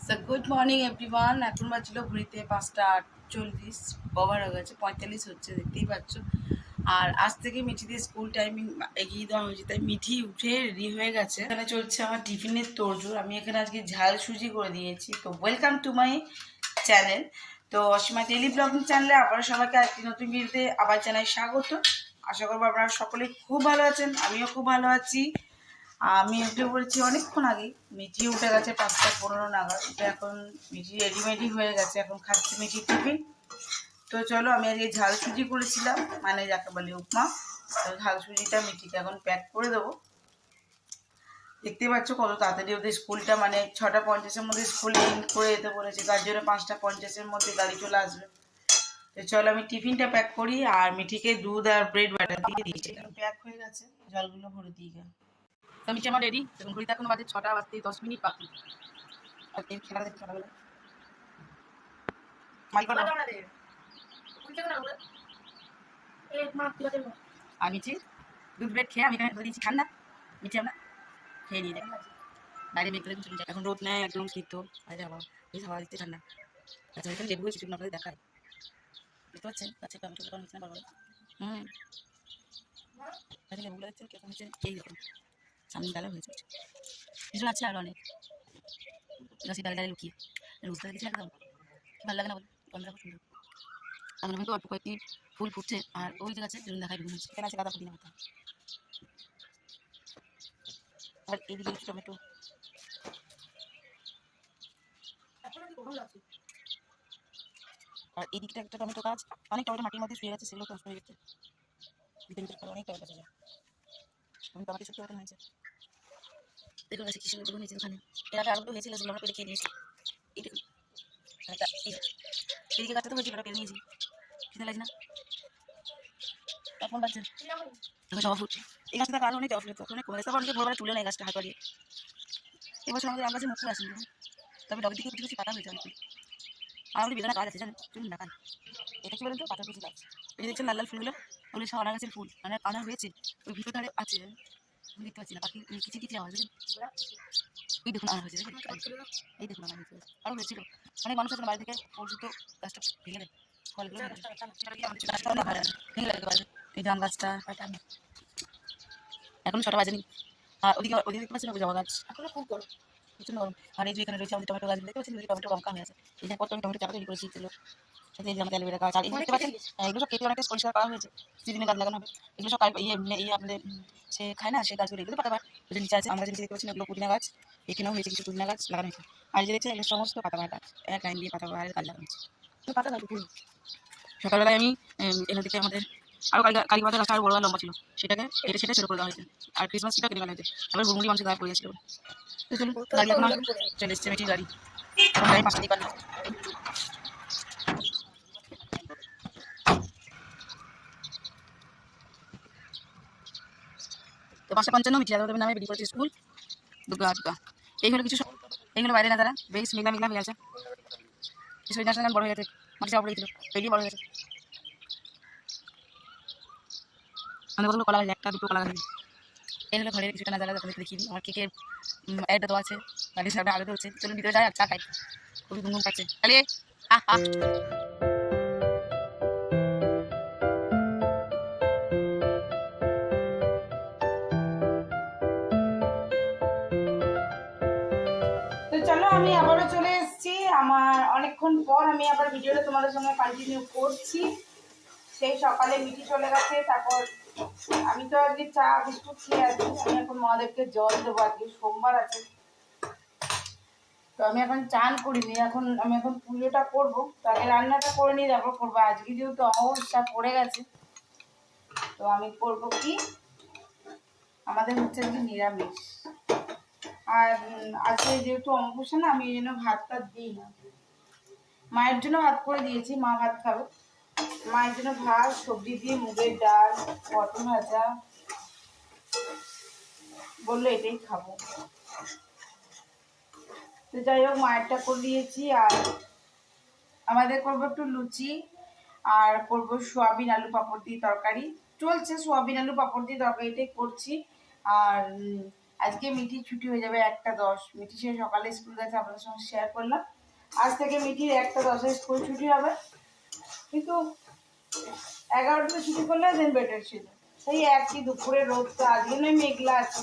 So good morning everyone. এখন বাজছিল ঘুরিতে 5:48, over হয়ে গেছে, 45 হচ্ছে, দেখতেই পাচ্ছ। আর আজ থেকে মিঠিদের স্কুল টাইমিং এগিয়ে দেওয়া হয়েছে, তাই মিঠি উঠে রেডি হয়ে গেছে। এখানে চলছে আমার টিফিনের তোড়জোড়। আমি এখানে আজকে ঝাল সুজি করে দিয়েছি। তো ওয়েলকাম টু মাই চ্যানেল। তো অসীমা ডেলি ব্লগিং চ্যানেলে আবার সবাইকে একটি নতুন ভিডিওতে আবার জানাই স্বাগত। আশা করবো আপনারা সকলেই খুব ভালো আছেন, আমিও খুব ভালো আছি। আমি উঠে পড়েছি অনেকক্ষণ আগে, মিঠি উঠে গেছে 5:15 নাগাদ। তো এখন মিঠি রেডিমেডি হয়ে গেছে, এখন খাচ্ছি মিঠির টিফিন। তো চলো, আমি আজকে ঝাল সুজি করেছিলাম, মানে যাকে বলে উপমা। তো ঝাল সুজিটা মিঠিকে এখন প্যাক করে দেবো। দেখতে পাচ্ছ কত তাড়াতাড়ি ওদের স্কুলটা, মানে 6:50-এর মধ্যে স্কুল এন্ড করে যেতে বলেছে, তার জন্য 5:50-এর মধ্যে গাড়ি চলে আসবে। তো চলো আমি টিফিনটা প্যাক করি, আর মিঠিকে দুধ আর ব্রেড বাটার দিয়ে দিয়েছি, প্যাক হয়ে গেছে, জলগুলো ভরে দিয়ে গেল। আমি আমার রেডি, এখন ঘড়িতে এখন বাজে 6টা বাজতে 10 মিনিট বাকি। আর এই খেলা দেখতে সকালবেলা মাইক বানাও। আর নিচে দুধ ব্রেড খেয়ে আমি এখানে ধরে দিয়েছি ঠান্ডা। নিচে আমরা খেয়ে নিয়ে যাই, বাইরে মেঘ করে চলে যায়, এখন রোদ নেয় একদম শীত। বাইরে হাওয়া, বেশ হাওয়া দিচ্ছে ঠান্ডা। আচ্ছা এখানে লেবু কিছু আপনাদের দেখায়, দেখতে পাচ্ছেন কাছে টমেটো দোকান হচ্ছে না বড়। কাছে লেবুগুলো দেখছেন কেমন হচ্ছে, এই দেখুন সামনে ডালে হয়েছে, ভীষণ আছে আর অনেক গাছি ডালে ডালে লুকিয়ে বুঝতে দেখছি একদম ভালো লাগে না বলে, গন্ধটা খুব সুন্দর। এখন আমি তো অল্প কয়েকটি ফুল ফুটছে, আর ওই যে গাছে যেমন দেখায় বিভিন্ন এখানে আছে গাঁদা পুদিনা পাতা, আর এইদিকে কিছু টমেটো। আর এইদিকটা একটা টমেটো গাছ, অনেক টমেটো মাটির মধ্যে শুয়ে গেছে, সেগুলো নষ্ট হয়ে গেছে। অনেক টমেটো আছে, টমেটো শুকিয়ে ওখানে হয়েছে, দেখুন গাছে কি সুন্দর হয়েছে। ওখানে এর আগে আরো হয়েছিল, সেগুলো আমরা পেরে খেয়ে নিয়েছি। এই দেখুন এদিকে গাছটা তো হয়েছিল, ওটা পেরে নিয়েছি, খেতে লাগছে না। এখন বাচ্চা দেখো জবা ফুল, এই গাছটা আরো অনেক জবা ফুল অনেক কমেছে, তারপর অনেকে ভোরবেলা তুলে নেয় গাছটা হাত পাড়িয়ে। এবছর আমাদের আম গাছে মুখ আসেনি, তবে ডবের দিকে কিছু কিছু পাতা হয়েছে অনেক। আর আমাদের বেদানা গাছ আছে জানেন, চলুন দেখান। এটা কি বলেন তো, পাতা কুচি গাছ। এই দেখছেন লাল লাল ফুলগুলো, ওগুলো সব আনা গাছের ফুল, মানে আনা হয়েছে, ওই ভিতর ধারে আছে, আমি দেখতে পাচ্ছি না, পাখি কিছু কিছু আওয়াজ দেখেন। এই দেখুন আনা হয়েছে, এই দেখুন আনা হয়েছে, আরও হয়েছিল। অনেক মানুষ আছে বাড়ি থেকে ফুল শুধু গাছটা ভেঙে দেয়, ফলগুলো গাছটা অনেক ভালো ভেঙে লাগে বাড়ি। এই জাম গাছটা এখন 6টা বাজেনি। আর ওদিকে ওদিকে দেখতে পাচ্ছেন জবা গাছ এখন খুব গরম, প্রচুর গরম। আর এই যে এখানে রয়েছে আমাদের টমেটো গাছ, দেখতে পাচ্ছেন টমেটো লঙ্কা হয়ে আছে, এই যে কত টমেটো চারা তৈরি করেছি এগুলো। সাথে এই যে আমাদের অ্যালোভেরা গাছ, আর এই দেখতে পাচ্ছেন এগুলো সব কেটে অনেকটা পরিষ্কার করা হয়েছে, সিজনে গাছ লাগানো হবে। এগুলো সব ইয়ে আমাদের সে খায় না, সে গাছগুলো এগুলো পাতাবার ওই যে নিচে আছে, আমরা যে দেখতে পাচ্ছেন এগুলো পুদিনা গাছ, এখানেও হয়েছে কিছু পুদিনা গাছ লাগানো হয়েছে। আর এই যে দেখছেন এগুলো সমস্ত পাতাবার গাছ, এক লাইন দিয়ে পাতাবাহারের গাছ লাগানো হয়েছে। পাতা গাছ সকালবেলায় আমি এখান থেকে আমাদের আরও কালী পাতা গাছটা আরও বড় লম্বা ছিল, সেটাকে কেটে সেটা ছেড়ে করে দেওয়া হয়েছে। আর ক্রিসমাস ট্রিটা কেটে ফেলা হয়েছে, আবার হুড়মুড়ি মানুষের গায়ে পড়ে গেছিল। তো চলুন গাড়ি এখন চলে এসছে মিঠির গাড়ি, এখন গাড়ি 5টা দিয়ে পারলাম। তো 5:55 মিঠি যাদব নামে বেরিয়ে পড়েছে স্কুল, দুর্গা দুর্গা। এই হলো কিছু, এইগুলো বাইরে না তারা বেশ মেঘলা মেঘলা হয়ে আছে, সেই গাছটা বড় হয়ে গেছে, মাটি চাপড়ে গেছিল, বেরিয়ে বড় হয়ে গেছে। আমাদের কতগুলো কলা গাছ, একটা দুটো কলা গাছ। এই হলো ঘরের কিছুটা নাজারা, আপনাদের দেখিয়ে দিই। আমার কেকের অ্যাডটা তো আছে, গাড়ির সামনে আলো হচ্ছে, চলুন ভিতরে যাই আর চা খাই, খুবই ঘুম ঘুম পাচ্ছে খালি। তো চলো আমি আবারও চলে এসেছি, আমার অনেকক্ষণ পর আমি আবার ভিডিওটা তোমাদের সঙ্গে কন্টিনিউ করছি। সেই সকালে মিঠি চলে গেছে, তারপর আমি তো আজকে চা বিস্কুট খেয়ে আছি। আমি এখন মহাদেবকে জল দেবো, আজকে সোমবার আছে। তো আমি এখন চান করিনি, আমি এখন পুজোটা করবো, তো আগে রান্নাটা করে নিয়ে তারপর করবো। আজকে যেহেতু অমাবস্যা পড়ে গেছে, তো আমি করবো কি, আমাদের হচ্ছে আজকে নিরামিষ। আর আজকে যেহেতু অমাবস্যা না, আমি এই জন্য ভাতটা দিই না, মায়ের জন্য ভাত করে দিয়েছি, মা ভাত খাবে। মায়ের জন্য ভাত, সবজি দিয়ে মুগের ডাল, পটল ভাজা, বললো এটাই খাবো। তো যাই হোক মায়েরটা করে দিয়েছি। আর আমাদের করবো একটু লুচি, আর করবো সোয়াবিন আলু পাঁপড় দিয়ে তরকারি চলছে, সোয়াবিন আলু পাঁপড় দিয়ে তরকারিটাই করছি। আর আজকে মিঠি ছুটি হয়ে যাবে 1:10। মিঠি সে সকালে স্কুল গেছে, আপনাদের সঙ্গে শেয়ার করলাম। আজ থেকে মিঠির 1:10 স্কুল ছুটি হবে, কিন্তু 11টাতে ছুটি করলে দেন বেটার ছিল। সেই একই দুপুরে রোদটা, আজকে নয় মেঘলা আছে।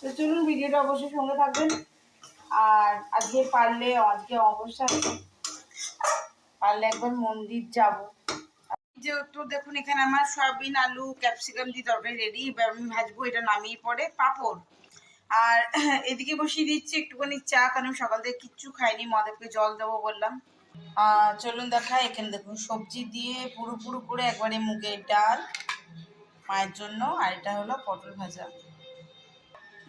তো চলুন ভিডিওটা অবশ্যই সঙ্গে থাকবেন। আর আজকে পারলে, আজকে অবশ্যই পারলে একবার মন্দির যাব। যেহেতু দেখুন এখানে আমার সয়াবিন আলু ক্যাপসিকাম দিয়ে তরকারি রেডি, এবার আমি ভাজবো, এটা নামিয়ে পরে পাঁপড়। আর এদিকে বসিয়ে দিচ্ছি একটুখানি চা, কারণ সকাল থেকে কিচ্ছু খাইনি, মদেরকে জল দেবো বললাম। চলুন দেখাই, এখানে দেখুন সবজি দিয়ে পুরো পুরো করে একবারে মুগের ডাল মায়ের জন্য, আর এটা হলো পটল ভাজা।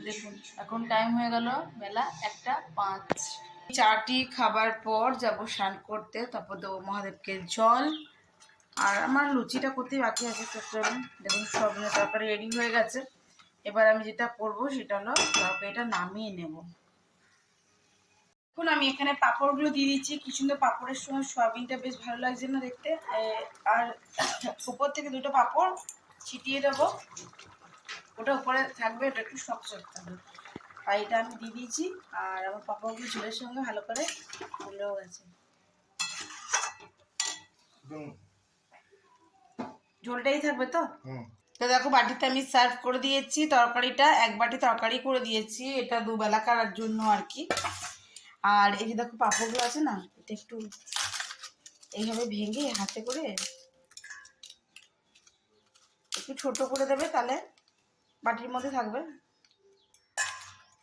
দেখুন এখন টাইম হয়ে গেল বেলা 1:05। চাটি খাবার পর যাব স্নান করতে, তারপর দেবো মহাদেবকে জল। আর আমার লুচিটা করতে বাকি আছে, তো চলুন। দেখুন সব তরকারি রেডি হয়ে গেছে। এবার আমি যেটা করব সেটা হলো তরকারিটা নামিয়ে নেব। এখন আমি এখানে পাঁপড়গুলো দিয়ে দিচ্ছি। কি সুন্দর পাঁপড়ের সঙ্গে সয়াবিনটা, বেশ ভালো লাগছে না দেখতে। আর উপর থেকে 2টো পাঁপড় ছিটিয়ে দেবো, ওটা উপরে থাকবে, ওটা একটু শক্ত থাকবে। আর এটা আমি দিয়ে দিয়েছি। আর আমার পাঁপড়গুলো ঝোলের সঙ্গে ভালো করে ফুলেও গেছে। ঝোলটাই থাকবে তো। তো দেখো বাটিতে আমি সার্ভ করে দিয়েছি তরকারিটা, 1 বাটি তরকারি করে দিয়েছি, এটা দুবেলা করার জন্য আর কি। আর এই যে দেখো পাঁপড়গুলো আছে না, এটা একটু এইভাবে ভেঙে হাতে করে একটু ছোট করে দেবে, তাহলে বাটির মধ্যে থাকবে।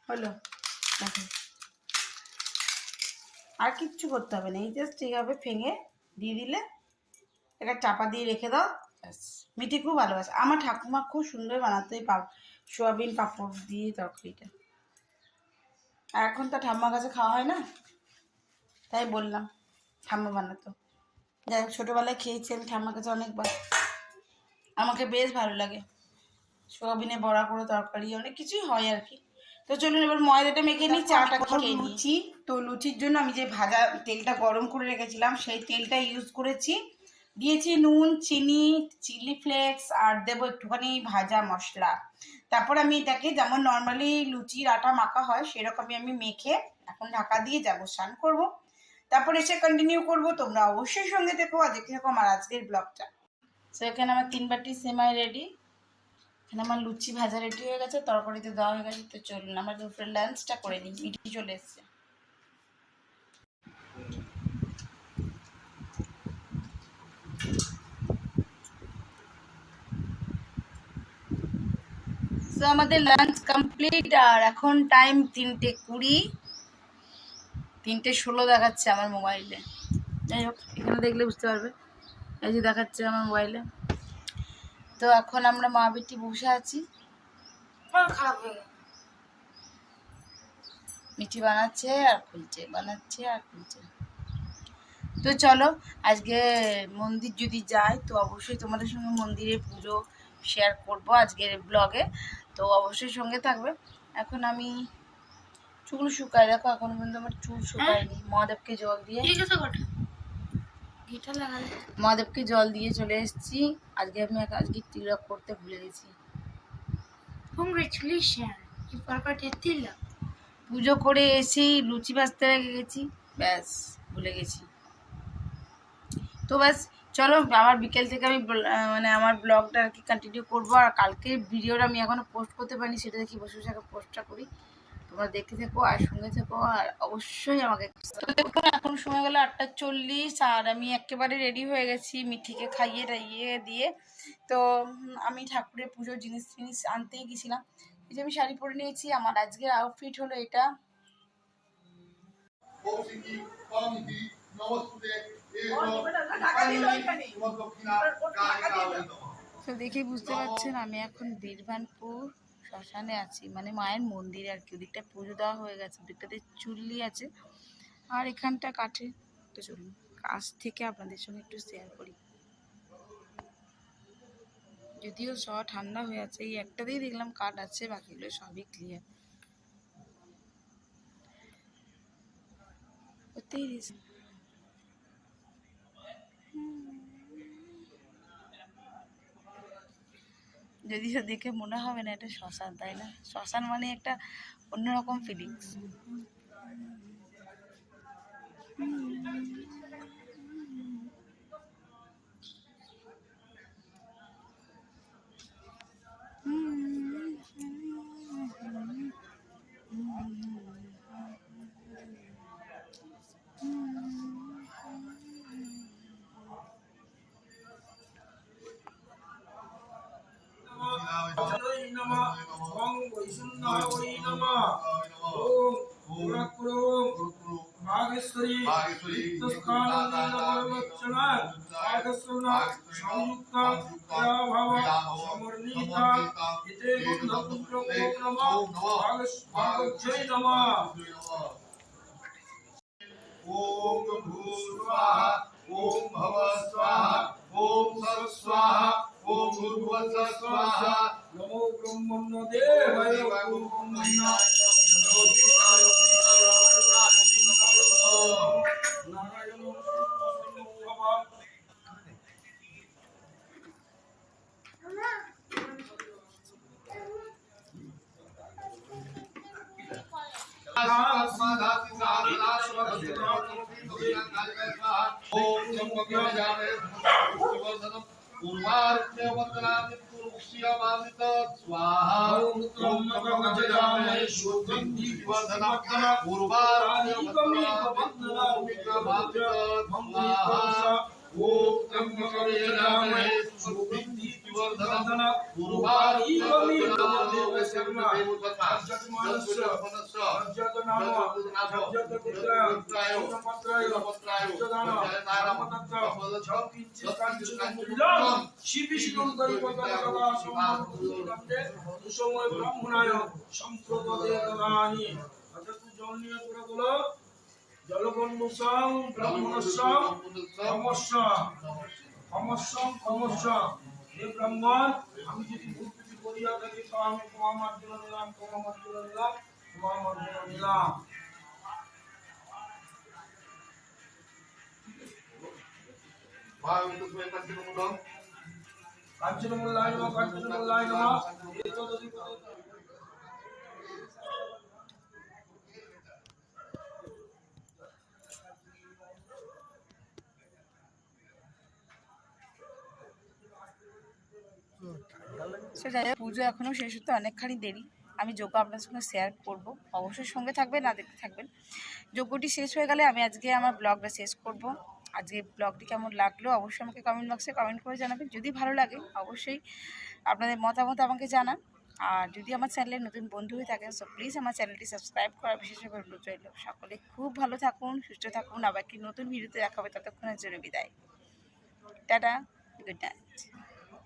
হলো, দেখো আর কিচ্ছু করতে হবে না, এই জাস্ট এইভাবে ভেঙে দিয়ে দিলে, এটা চাপা দিয়ে রেখে দাও। মিঠি খুব ভালোবাসে, আমার ঠাকুমা খুব সুন্দর বানাতো এই সোয়াবিন পাঁপড় দিয়ে তরকারিটা। আর এখন তো ঠাম্মার কাছে খাওয়া হয় না, তাই বললাম ঠাম্মা বানাতো। যাই হোক, ছোটোবেলায় খেয়েছি আমি ঠাম্মার কাছে অনেকবার, আমাকে বেশ ভালো লাগে। সোয়াবিনে বড়া করে তরকারি, অনেক কিছুই হয় আর কি। তো চলুন এবার ময়দাটা মেখে নিই, চাটা খেয়ে লুচি। তো লুচির জন্য আমি যে ভাজা তেলটা গরম করে রেখেছিলাম, সেই তেলটা ইউজ করেছি। দিয়েছি নুন, চিনি, চিলি ফ্লেক্স, আর দেবো একটুখানি ভাজা মশলা। তারপর আমি এটাকে যেমন নর্মালি লুচির আটা মাখা হয় সেরকমই আমি মেখে এখন ঢাকা দিয়ে যাবো স্নান করবো। তারপর এসে কন্টিনিউ করবো। তোমরা অবশ্যই সঙ্গে থেকো আর দেখে থাকো আমার আজকের ব্লগটা। তো এখানে আমার 3 বাটি সেমাই রেডি, এখানে আমার লুচি ভাজা রেডি হয়ে গেছে, তরকারিতে দেওয়া হয়ে গেছে। তো চলুন আমরা দুপুরে লাঞ্চটা করে নিই। মিঠি চলে এসছে। তো আমাদের লাঞ্চ কমপ্লিট, আর এখন টাইম 3:20, 3:16 দেখাচ্ছে আমার মোবাইলে। যাই হোক, এখানে দেখলে বুঝতে পারবে, এই যে দেখাচ্ছে আমার মোবাইলে। তো এখন আমরা মা বেটি বসে আছি, খারাপ হয়ে গেল। মিঠি বানাচ্ছে আর খুলছে, বানাচ্ছে আর খুলছে। তো চলো আজকে মন্দির যদি যাই তো অবশ্যই তোমাদের সঙ্গে মন্দিরে পুজো শেয়ার করব আজকের ব্লগে, তো অবশ্যই সঙ্গে থাকবে। এখন আমি চুল শুকাই, দেখো এখন পর্যন্ত আমার চুল শুকায়নি। মহাদেবকে জল দিয়ে মহাদেবকে জল দিয়ে চলে এসেছি। আজকে আমি আজকে তিলক করতে ভুলে গেছি। পুজো করে এসেই লুচি ভাজতে লেগে গেছি, ব্যাস ভুলে গেছি। তো ব্যাস চলো, আবার বিকেল থেকে আমি মানে আমার ব্লগটা আর কি কন্টিনিউ করবো। আর কালকে ভিডিওটা আমি এখনও পোস্ট করতে পারিনি, সেটা দেখি বসে বসে পোস্টটা করি। তোমরা দেখতে থেকো আর সঙ্গে থেকো, আর অবশ্যই আমাকে। এখন সময় গেলো 8:40, আর আমি একেবারে রেডি হয়ে গেছি মিঠিকে খাইয়ে টাইয়ে দিয়ে। তো আমি ঠাকুরের পুজোর জিনিস আনতেই গেছিলাম। এই যে আমি শাড়ি পরে নিয়েছি, আমার আজকের আউটফিট হলো এটা। তো দেখে বুঝতে পারছেন আমি এখন বীরভানপুর শ্মশানে আছি, মানে মায়ের মন্দিরে আর কি। ওদিকটা পুজো দেওয়া হয়ে গেছে, ওদিকটাতে চুল্লি আছে আর এখানটা কাঠে। তো চলুন কাছ থেকে আপনাদের সঙ্গে একটু শেয়ার করি। যদিও সব ঠান্ডা হয়ে আছে, এই একটাতেই দেখলাম কাঠ আছে, বাকিগুলো সবই ক্লিয়ার। যদিও দেখে মনে হবে না এটা শ্মশান, তাই না? শ্মশান মানে একটা অন্যরকম ফিলিংস। ओम भू स्वाहा ओम भव स्वाहा ओम सत् स्वाहा ओम भूर्भुवः स्वाहा नमो ब्रह्मण्य देवाय ओम ब्रह्मण्याय ज्योतिषाय पिताय नारायण জলবন্মুষং ব্রাহ্মণস্যং সমস্যা হে ব্রাহ্মণ, আমি যদি ভুল ত্রুটি করিয়া থাকি তো আমি ক্ষমা মার্জনা নিলাম। কাঞ্চনমূল্যায় নমঃ সে যাই হোক, পুজো এখনও শেষ হতে অনেকখানি দেরি। আমি যজ্ঞ আপনার সঙ্গে শেয়ার করব, অবশ্যই সঙ্গে থাকবেন, না দেখতে থাকবেন। যজ্ঞটি শেষ হয়ে গেলে আমি আজকে আমার ব্লগটা শেষ করব। আজকে ব্লগটি কেমন লাগলো অবশ্যই আমাকে কমেন্ট বক্সে কমেন্ট করে জানাবেন। যদি ভালো লাগে অবশ্যই আপনাদের মতামত আমাকে জানান। আর যদি আমার চ্যানেলে নতুন বন্ধু হয়ে থাকেন সো প্লিজ আমার চ্যানেলটি সাবস্ক্রাইব করার বিশেষভাবে অনুরোধ রইল। সকলে খুব ভালো থাকুন, সুস্থ থাকুন। আবার কি নতুন ভিডিওতে দেখা হবে, ততক্ষণের জন্য বিদায়। Tata, good night.